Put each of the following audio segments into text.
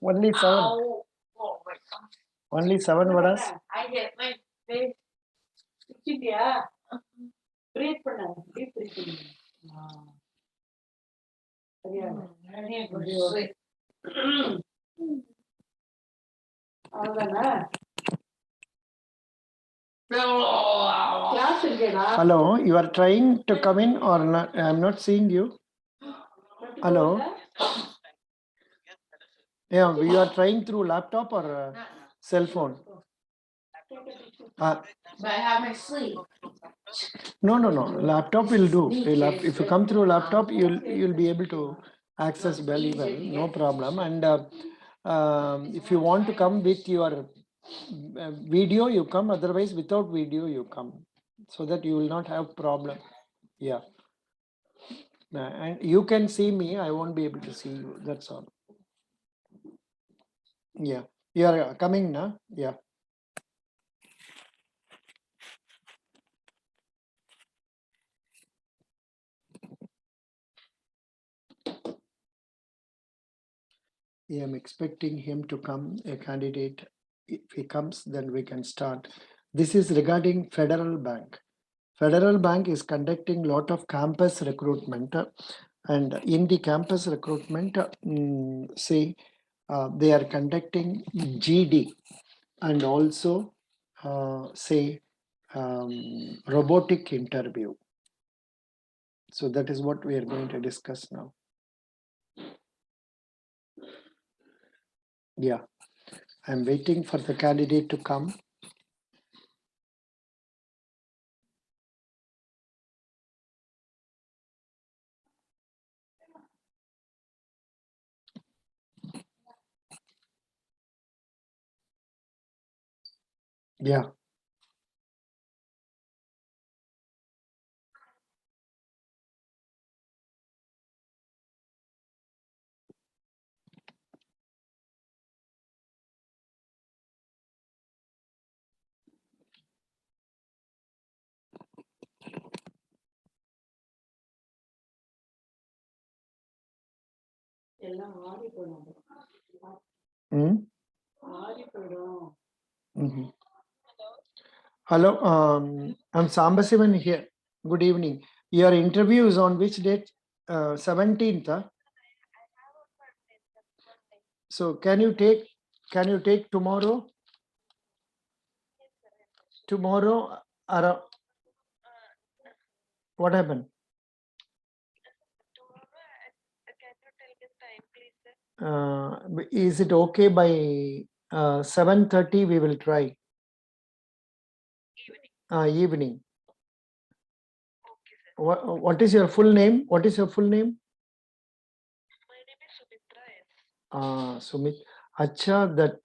Only 7. Only 7 vadas. I get my face. Breathe for now. Deep breathing. Hello, you are trying to come in or not? I am not seeing you. Hello. Yeah, you are trying through laptop or cell phone? But I have my sleep. No. Laptop will do. If you come through laptop, you'll be able to access very well. No problem. And if you want to come with your video, you come. Otherwise, without video, you come, so that you will not have problem. Yeah. And you can see me. I won't be able to see you. That's all. Yeah. You are coming now. Yeah. I am expecting him to come, a candidate. If he comes, then we can start. This is regarding Federal Bank. Federal Bank is conducting lot of campus recruitment, and in the campus recruitment, they are conducting GD and also robotic interview. So that is what we are going to discuss now. Yeah, I'm waiting for the candidate to come. Yeah. Mm? Mm-hmm. Hello, I'm Sambasivan here. Good evening. Your interview is on which date? 17th. Huh? So can you take tomorrow? Tomorrow, what happened? Is it okay by 7:30? We will try. Evening. What is your full name? What is your full name? My name is Sumitra. Sumit. Acha, that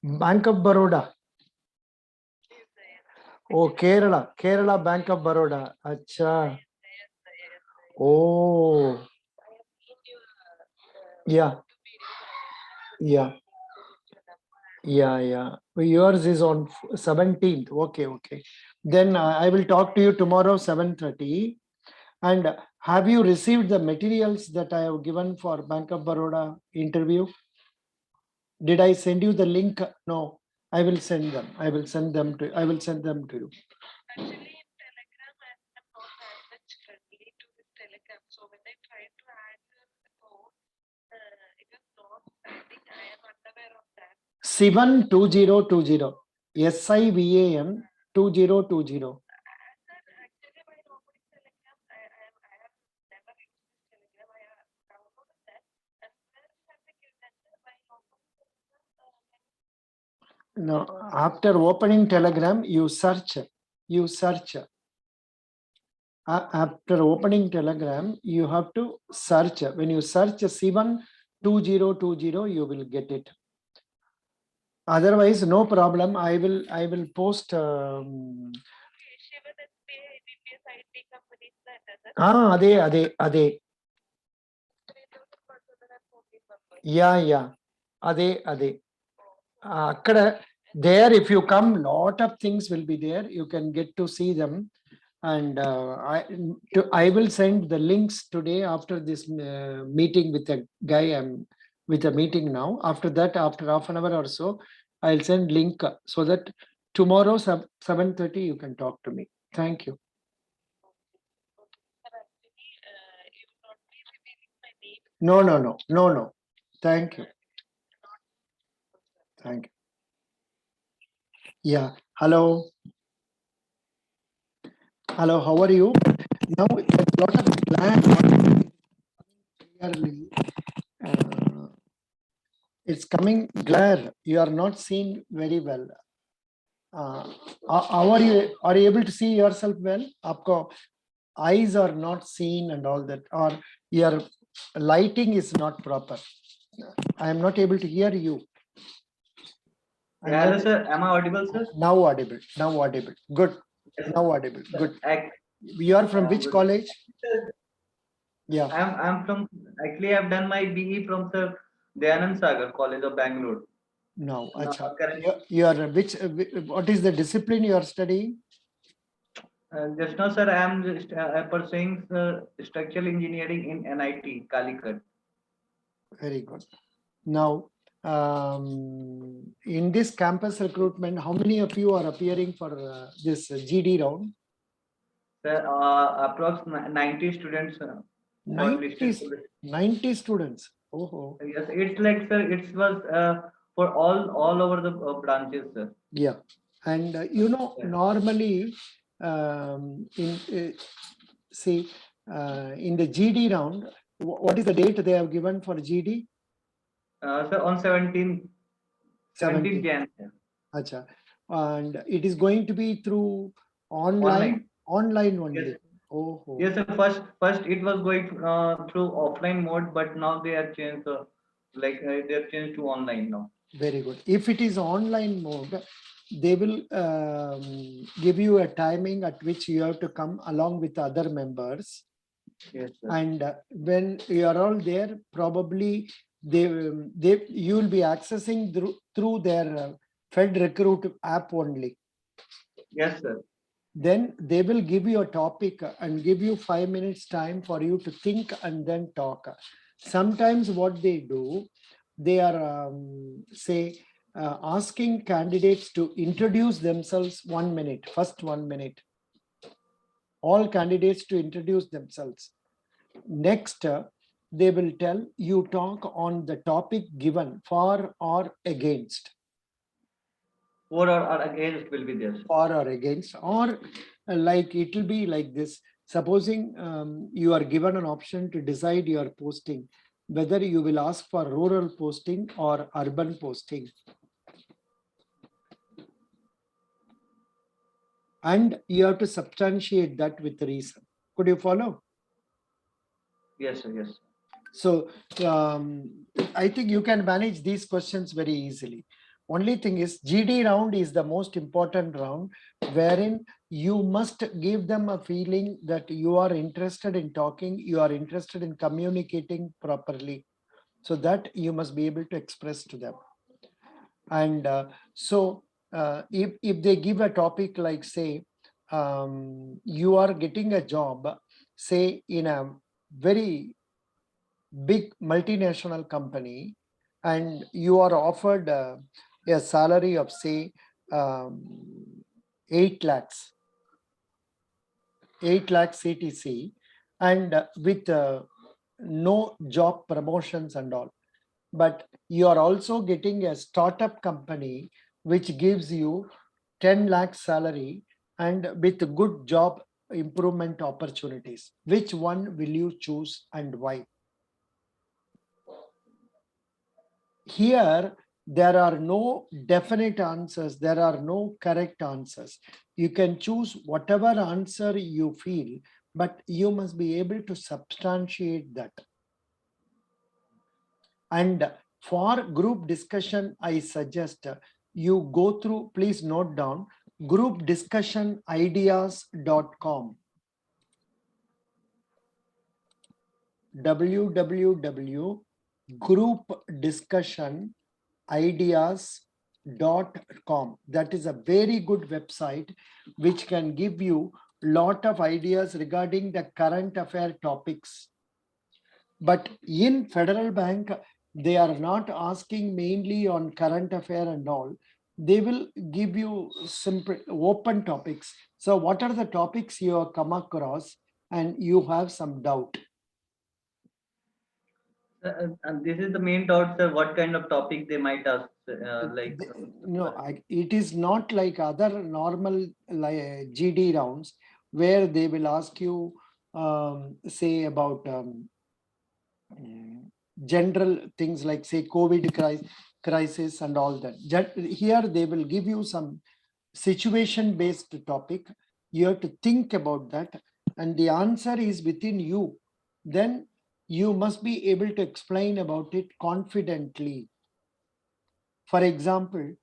Bank of Baroda. Oh, Kerala Bank of Baroda. Acha. Oh. Yeah. Yours is on 17th. Okay. Then I will talk to you tomorrow 7:30. And have you received the materials that I have given for Bank of Baroda interview? Did I send you the link? No, I will send them. I will send them to you. Actually, in Telegram, I'm not that much friendly to this Telegram. So when I try to add the code, it is not finding. I am unaware of that. Sivan 2020. SIVAN 2020. Actually, by opening Telegram, I have never used this Telegram. I have downloaded that. And where you have to give that by opening Telegram. No, after opening Telegram, you search. After opening Telegram, you have to search. When you search Sivan 2020, you will get it. Otherwise, no problem. I will post. Ade. Yeah. Ade. There, if you come, lot of things will be there. You can get to see them. And I will send the links today after this meeting with a guy. I'm with a meeting now. After that, after half an hour or so, I'll send link so that tomorrow 7:30 you can talk to me. Thank you. Sir, actually, you will not be revealing my name. No. Thank you. Thank you. Yeah. Hello. Hello. How are you? Now there's a lot of glare clearly. It's coming glare. You are not seen very well. How are you? Are you able to see yourself well? आपको eyes are not seen and all that, or your lighting is not proper. I am not able to hear you. Hello, sir. Am I audible, sir? Now audible. Now audible. Good. Yes, sir. Now audible. Good. Ac- You are from which good. college? Sir, Yeah. I'm from, actually I've done my BE from Sir Dayanand Sagar College of Bangalore. No. No, Acha. correct. You are which? What is the discipline you are studying? Just now, sir, I am just, pursuing structural engineering in NIT Calicut. Very good. Now, in this campus recruitment, how many of you are appearing for this GD round? Sir, approx 90 students 90, shortlisted. 90 students. Oh, Yes, it's like, sir, it was for all over the branches, sir. yeah. And Yeah. normally see in the GD round, what is the date they have given for GD? Sir, on 17th Jan. Sir. Acha. And it is going to be through online only. Yes. Oh, Yes, sir. First it was going through offline mode, but now they have changed, they have changed to online now. very good. If it is online mode, they will give you a timing at which you have to come along with other members. Yes, sir. And when you are all there, probably you will be accessing through their Fed Recruit app only. Yes, sir. Then they will give you a topic and give you 5 minutes time for you to think and then talk. Sometimes what they do, they are asking candidates to introduce themselves 1 minute, first 1 minute. All candidates to introduce themselves. Next, they will tell you talk on the topic given, for or against. For or against will be there. Sir. For or against, or like it will be like this. Supposing you are given an option to decide your posting, whether you will ask for rural posting or urban posting. And you have to substantiate that with reason. Could you follow? Yes, sir. Yes. So I think you can manage these questions very easily. Only thing is GD round is the most important round, wherein you must give them a feeling that you are interested in talking, you are interested in communicating properly, so that you must be able to express to them. And if they give a topic like, say, you are getting a job, say in a very big multinational company, and you are offered a salary of, say, 8 lakhs CTC, and with no job promotions and all. But you are also getting a startup company which gives you 10 lakh salary and with good job improvement opportunities. Which one will you choose and why? Here, there are no definite answers. There are no correct answers. You can choose whatever answer you feel, but you must be able to substantiate that. And for group discussion, I suggest you go through, please note down, groupdiscussionideas.com. www.groupdiscussionideas.com. That is a very good website which can give you lot of ideas regarding the current affair topics. But in Federal Bank, they are not asking mainly on current affair and all. They will give you simple open topics. So what are the topics you have come across and you have some doubt? And this is the main doubt, sir. What kind of topic they might ask? Like, No, it is not like other normal like GD rounds where they will ask you, say about general things like say COVID crisis and all that. Here they will give you some situation based topic. You have to think about that and the answer is within you. Then you must be able to explain about it confidently. For example,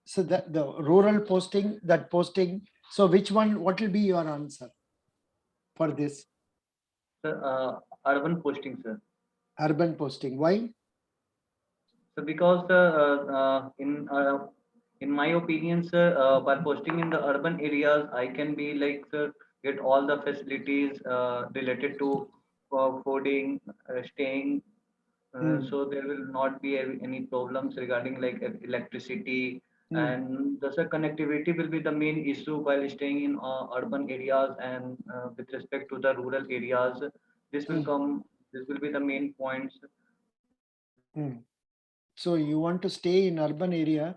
so that the rural posting, that posting, so which one, what will be your answer for this? urban posting, sir. Urban posting, why? So because in my opinion, sir, by posting in the urban areas, I can be like, sir, get all the facilities related to fooding, staying. So there will not be any problems regarding like electricity, and the sir, connectivity will be the main issue while staying in urban areas, and with respect to the rural areas, this will come. This will be the main points. So you want to stay in urban area,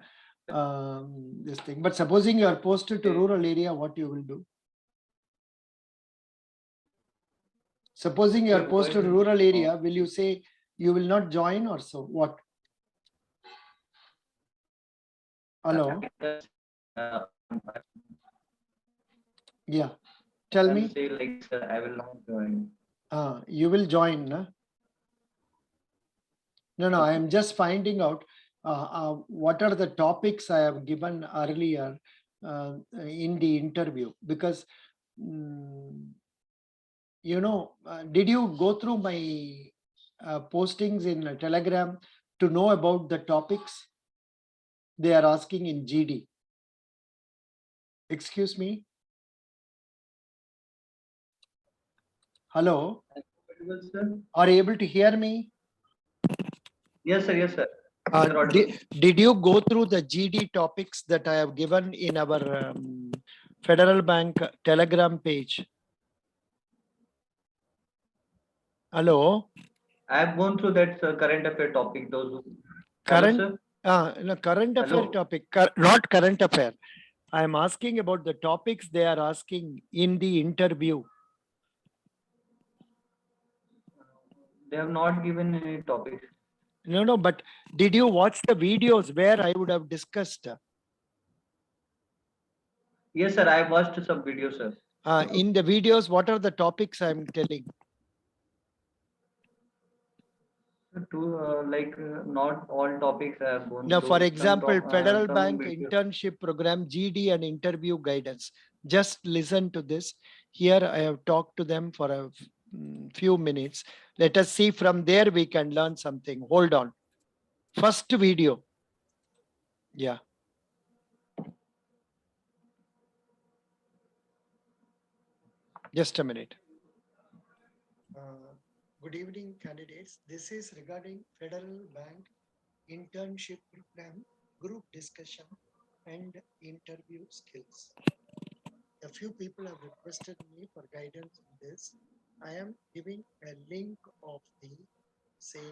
this thing, but supposing you are posted to rural area, what you will do? Supposing you are Yeah, posted to why- rural area, will you say you will not join or so? What? Hello? Uh, Yeah. Tell I me. can say like, sir, I will not join. You will join, no? No, I am just finding out what are the topics I have given earlier in the interview, because did you go through my postings in Telegram to know about the topics they are asking in GD? Excuse me. Hello, Sir? are you able to hear me? Yes, sir. Yes, sir. You're audible. Did you go through the GD topics that I have given in our Federal Bank Telegram page? Hello? I have gone through that, sir, current affair topic. Those who- Hello, Current, sir. no, current affair Hello. topic, not current affair. I am asking about the topics they are asking in the interview. They have not given any topics. No, but did you watch the videos where I would have discussed? Yes, sir. I watched some videos, sir. In the videos, what are the topics I am telling? Not all topics I have gone Now, through. for Some example, Federal some Bank videos. internship program, GD and interview guidance. Just listen to this. Here I have talked to them for a few minutes. Let us see from there we can learn something. Hold on. First video. Yeah. Just a minute. Good evening, candidates. This is regarding Federal Bank internship program, group discussion and interview skills. A few people have requested me for guidance on this. I am giving a link of the, say,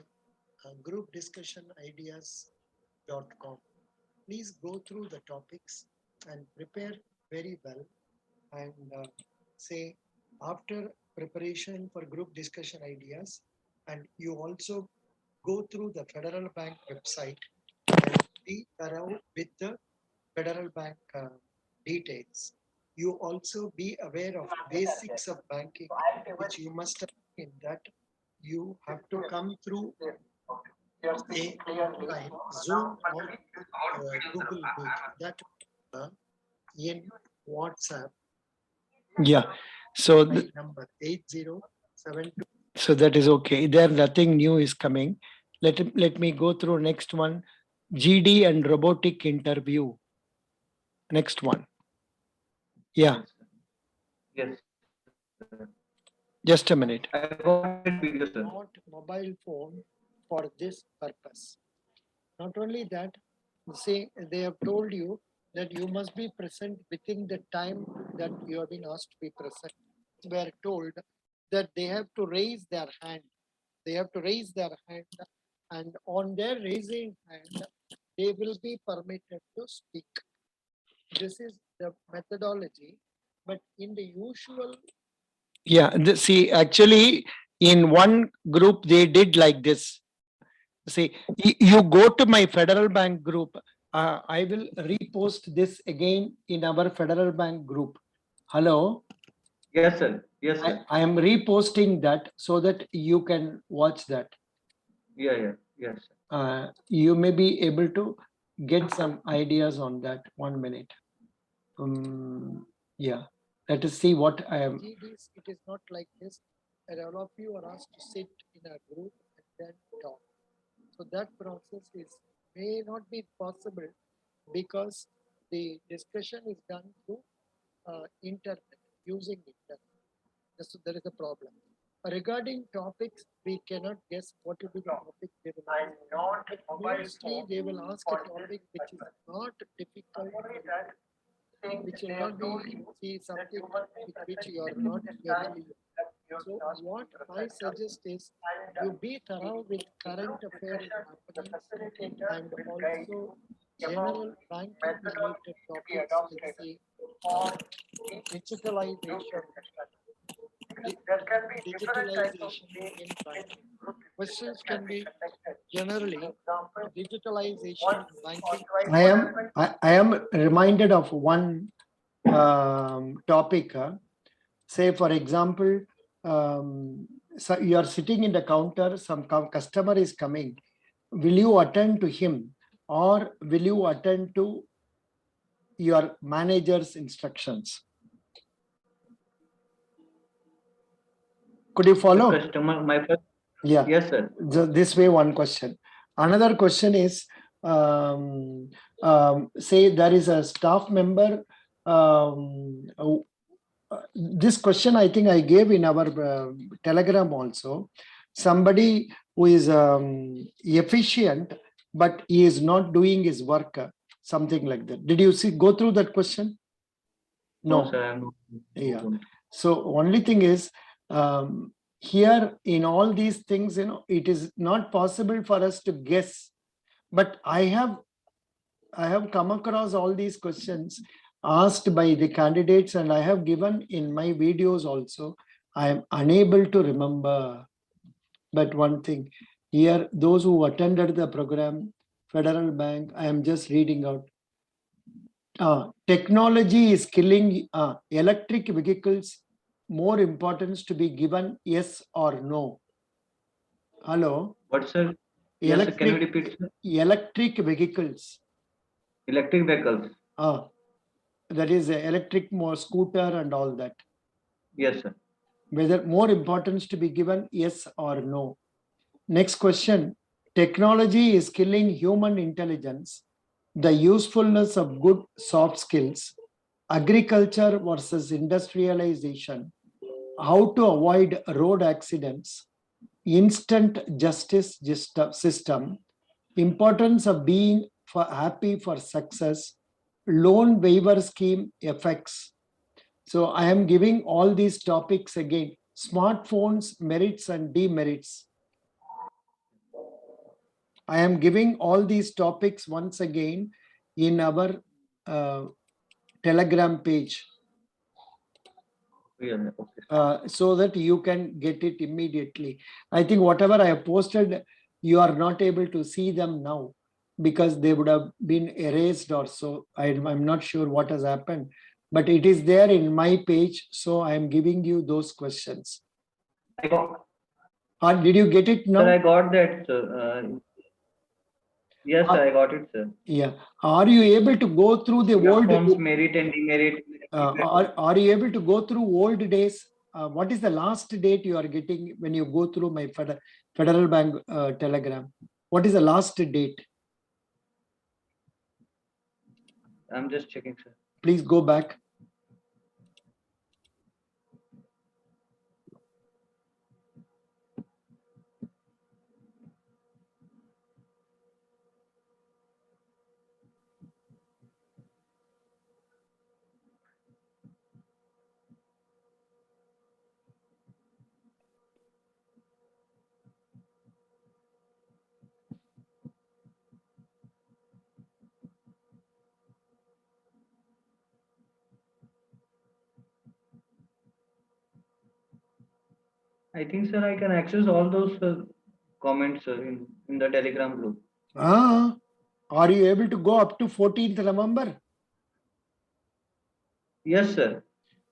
group discussion ideas.com. Please go through the topics and prepare very well. And say, after preparation for group discussion ideas, and you also go through the Federal Bank website and be thorough with the Federal Bank details. You also be aware of basics of banking, which you must have in that you have to come through a like Zoom or Google Meet, that in WhatsApp. Yeah. So the number 8072. So that is okay. There nothing new is coming. Let me go through next one. GD and robotic interview. Next one. Yeah, Yes, sir. just a minute. I got that video, sir. Not mobile phone for this purpose. Not only that, say they have told you that you must be present within the time that you have been asked to be present. We are told that they have to raise their hand. They have to raise their hand, and on their raising hand, they will be permitted to speak. This is the methodology, but in the usual. Yeah, see, actually, in one group, they did like this. See, you go to my Federal Bank group. I will repost this again in our Federal Bank group. Hello, Yes, sir. Yes, sir. I am reposting that so that you can watch that. Yeah. Yes, sir. You may be able to get some ideas on that. 1 minute. Yeah, let us see what I am. It is not like this. And all of you are asked to sit in a group and then talk. So that process may not be possible because the discussion is done through internet, using internet. So there is a problem. Regarding topics, we cannot guess what will be the topic they will ask. Mostly they will ask a topic which is not difficult, which will not be something with which you are not familiar. So what I suggest is you be thorough with current affairs happenings and also general banking related topics like say digitalization. Digitalization in banking. Questions can be generally digitalization in banking. I am reminded of one topic. Say, for example, so you are sitting in the counter, some customer is coming. Will you attend to him or will you attend to your manager's instructions? Could you follow? The customer, my first. Yeah. Yes, sir. This way, one question. Another question is, say there is a staff member. This question I think I gave in our Telegram also. Somebody who is efficient, but he is not doing his work, something like that. Did you go through that question? No, sir. I'm not. Yeah. So only thing is, here in all these things, it is not possible for us to guess. But I have come across all these questions asked by the candidates, and I have given in my videos also. I am unable to remember. But one thing here, those who attended the program, Federal Bank, I am just reading out. Technology is killing electric vehicles. More importance to be given, yes or no? Hello? What, sir? Yes, sir. Can you repeat, sir? Electric vehicles. Electric vehicles. That is electric scooter and all that. Yes, sir. Whether more importance to be given, yes or no? Next question. Technology is killing human intelligence. The usefulness of good soft skills. Agriculture versus industrialization. How to avoid road accidents. Instant justice system. Importance of being happy for success. Loan waiver scheme effects. So I am giving all these topics again. Smartphones, merits and demerits. I am giving all these topics once again in our Telegram page. Yeah, okay. So that you can get it immediately. I think whatever I have posted, you are not able to see them now because they would have been erased or so. I'm not sure what has happened, but it is there in my page. So I am giving you those questions. Did you get it now? Sir, I got that, sir. Yes, sir, I got it, sir. Yeah. Are you able to go through the old forms, merit and demerit? Are you able to go through old days? What is the last date you are getting when you go through my Federal Bank Telegram? What is the last date? I'm just checking, sir. Please go back. I think, sir, I can access all those comments, sir, in the Telegram group. Are you able to go up to 14th November? Yes, sir.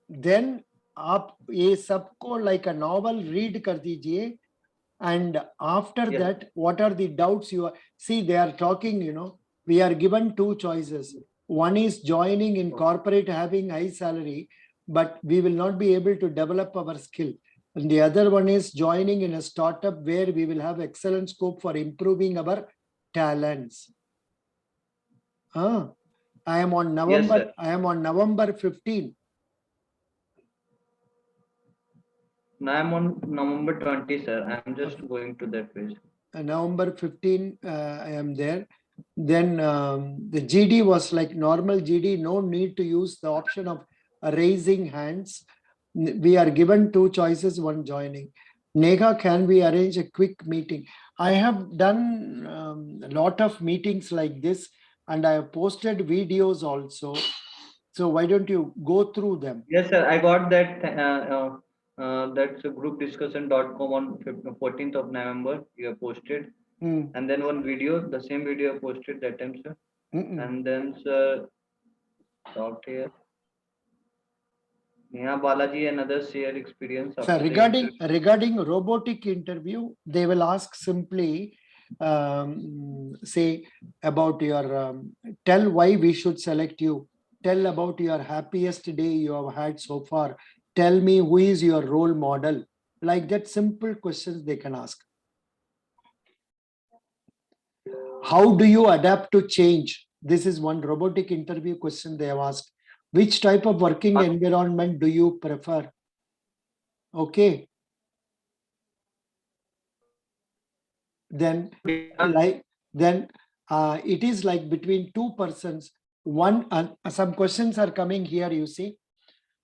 Then आप ये सबको like a novel read कर दीजिए, and after Yes. that, what are the doubts you are? See, they are talking, you know, we are given two choices. One is joining in corporate having high salary, but we will not be able to develop our skill. And the other one is joining in a startup where we will have excellent scope for improving our talents. I am on November, sir. I am on November 15. Now I'm on November 20, sir. I'm just going to that page. November 15, I am there. Then the GD was like normal GD, no need to use the option of raising hands. We are given two choices, one joining. Nega, can we arrange a quick meeting? I have done a lot of meetings like this, and I have posted videos also. So why don't you go through them? Yes, sir. I got that. That's groupdiscussion.com on 14th of November. You have posted. And then one video, the same video I posted that time, sir. And then, sir, talked here. Neha Balaji and others share experience. So regarding robotic interview, they will ask simply, say about your, tell why we should select you. Tell about your happiest day you have had so far. Tell me who is your role model. Like that, simple questions they can ask. How do you adapt to change? This is one robotic interview question they have asked. Which type of working environment do you prefer? Okay. Then it is like between two persons. One, some questions are coming here, you see.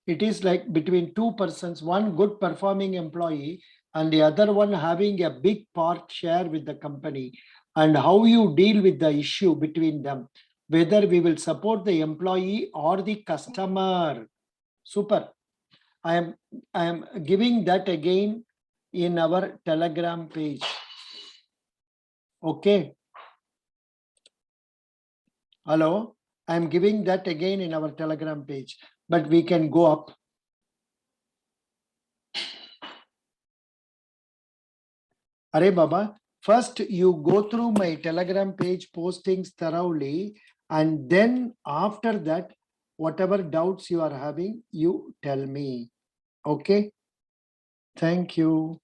It is like between two persons, one good performing employee and the other one having a big part share with the company, and how you deal with the issue between them, whether we will support the employee or the customer. Super. I am giving that again in our Telegram page. Okay. Hello, I'm giving that again in our Telegram page, but we can go up. Are Baba, first you go through my Telegram page postings thoroughly, and then after that, whatever doubts you are having, you tell me. Okay. Thank you.